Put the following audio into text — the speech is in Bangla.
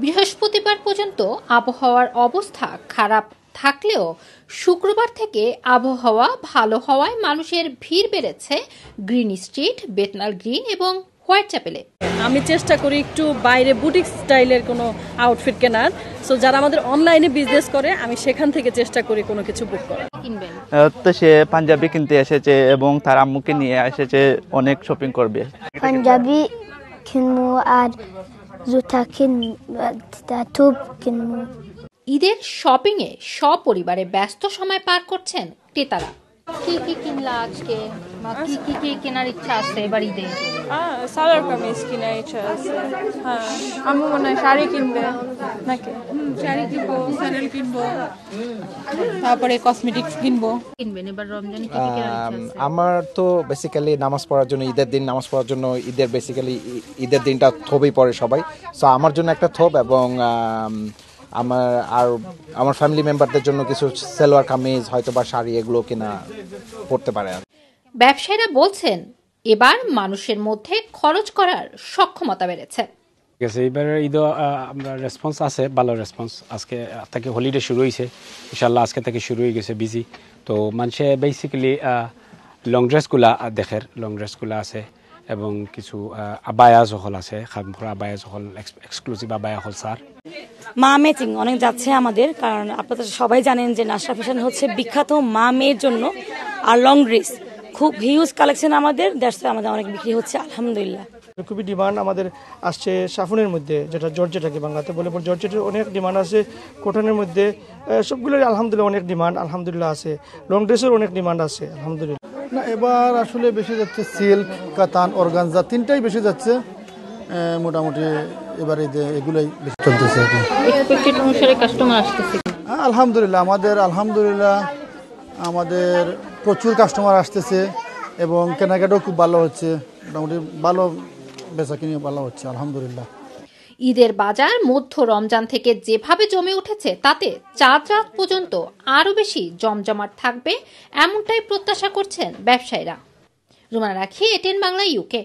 বৃহস্পতিবার পর্যন্ত আবহাওয়ার অবস্থা খারাপ থাকলেও শুক্রবার থেকে আবহাওয়া ভালো হওয়ায় মানুষের ভিড় বেড়েছে গ্রিন স্ট্রিট, বেটনাল গ্রিন এবং হোয়াইট চ্যাপেলে। আমি চেষ্টা করি একটু বাইরে বুটিক স্টাইলের কোনো আউটফিট কেনার, সো যারা আমাদের অনলাইনে বিজনেস করে আমি সেখান থেকে চেষ্টা করি কোনো কিছু বুক করার। তো সে পাঞ্জাবি কিনতে এসেছে এবং তার আম্মুকে নিয়ে এসেছে, অনেক শপিং করবে। পাঞ্জাবি কিনবো আর জুতা কিনবো, কিনবো। ঈদের শপিং এ সপরিবারে ব্যস্ত সময় পার করছেন ক্রেতারা। কি কি কিনলা আজকে, কি কি কেনার ইচ্ছা আছে এবার ঈদে? সালোয়ার কামিজ কেনার ইচ্ছা আছে। হ্যাঁ, আম্মু মনে হয় শাড়ি কিনবে নাকি? শাড়ি কিনবো, স্যান্ডেল কিনবো, তারপরে কসমেটিক্স কিনবো। কিনবেন এবার রমজানে কি কি কেনার ইচ্ছা আছে? আমার তো বেসিক্যালি নামাজ পড়ার জন্য, ঈদের দিন নামাজ পড়ার জন্য, ঈদের দিনটা থোবই পড়ে সবাই। সো আমার জন্য একটা থোব এবং আমার ফ্যামিলি মেম্বারদের জন্য কিছু সালোয়ার কামিজ, হয়তো বা শাড়ি, এগুলো কিনা পড়তে পারে। ব্যবসায়ীরা বলছেন এবার মানুষের মধ্যে খরচ করার সক্ষমতা বেড়েছে। এবার ঈদও আমরা রেসপন্স আছে, ভালো রেসপন্স। আজকে থেকে হলিডে শুরু হয়েছে, ইনশাল্লাহ আজকে থেকে শুরু হয়ে গেছে বিজি। তো মানুষে বেসিক্যালি লং ড্রেসগুলা দেখে, লং ড্রেসগুলা আছে এবং কিছু আবায়া জহল আছে, খামখরা আবায়া জহল, এক্সক্লুসিভ আবায়া হল স্যার। মা ম্যাচিং অনেক যাচ্ছে আমাদের, কারণ আপনারা সবাই জানেন যে নাসরা ফ্যাশন হচ্ছে বিখ্যাত মা মেয়ের জন্য। আর লং ড্রেস খুব হিউজ কালেকশন আমাদের দেশে, আমাদের অনেক বিক্রি হচ্ছে আলহামদুলিল্লাহ। খুবই ডিমান্ড আমাদের আসছে সাফনের মধ্যে, যেটা জর্জেটাকে বাংলাতে বলে, জর্জেটের অনেক ডিমান্ড আছে। কটনের মধ্যে সবগুলোর আলহামদুলিল্লাহ অনেক ডিমান্ড আলহামদুলিল্লাহ আছে। লং ড্রেসের অনেক ডিমান্ড আছে আলহামদুলিল্লাহ। না, এবার আসলে বেশি যাচ্ছে সিল্ক, কাতান, অর্গানজা, তিনটাই বেশি যাচ্ছে মোটামুটি। এবার এগুলোই বেশি চলতেছে। এক্সপেক্টেড অনুসারে কাস্টমার আসতেছে আলহামদুলিল্লাহ। আমাদের প্রচুর কাস্টমার আসতেছে এবং কেনাকাটাও খুব ভালো হচ্ছে, মোটামুটি ভালো বেচা কিনে ভালো হচ্ছে আলহামদুলিল্লাহ। ঈদের বাজার মধ্য রমজান থেকে যেভাবে জমে উঠেছে তাতে চাঁদ রাত পর্যন্ত আরো বেশি জমজমাট থাকবে, এমনটাই প্রত্যাশা করছেন ব্যবসায়ীরা। রুমানা রাখি, এটিএন বাংলা, ইউকে।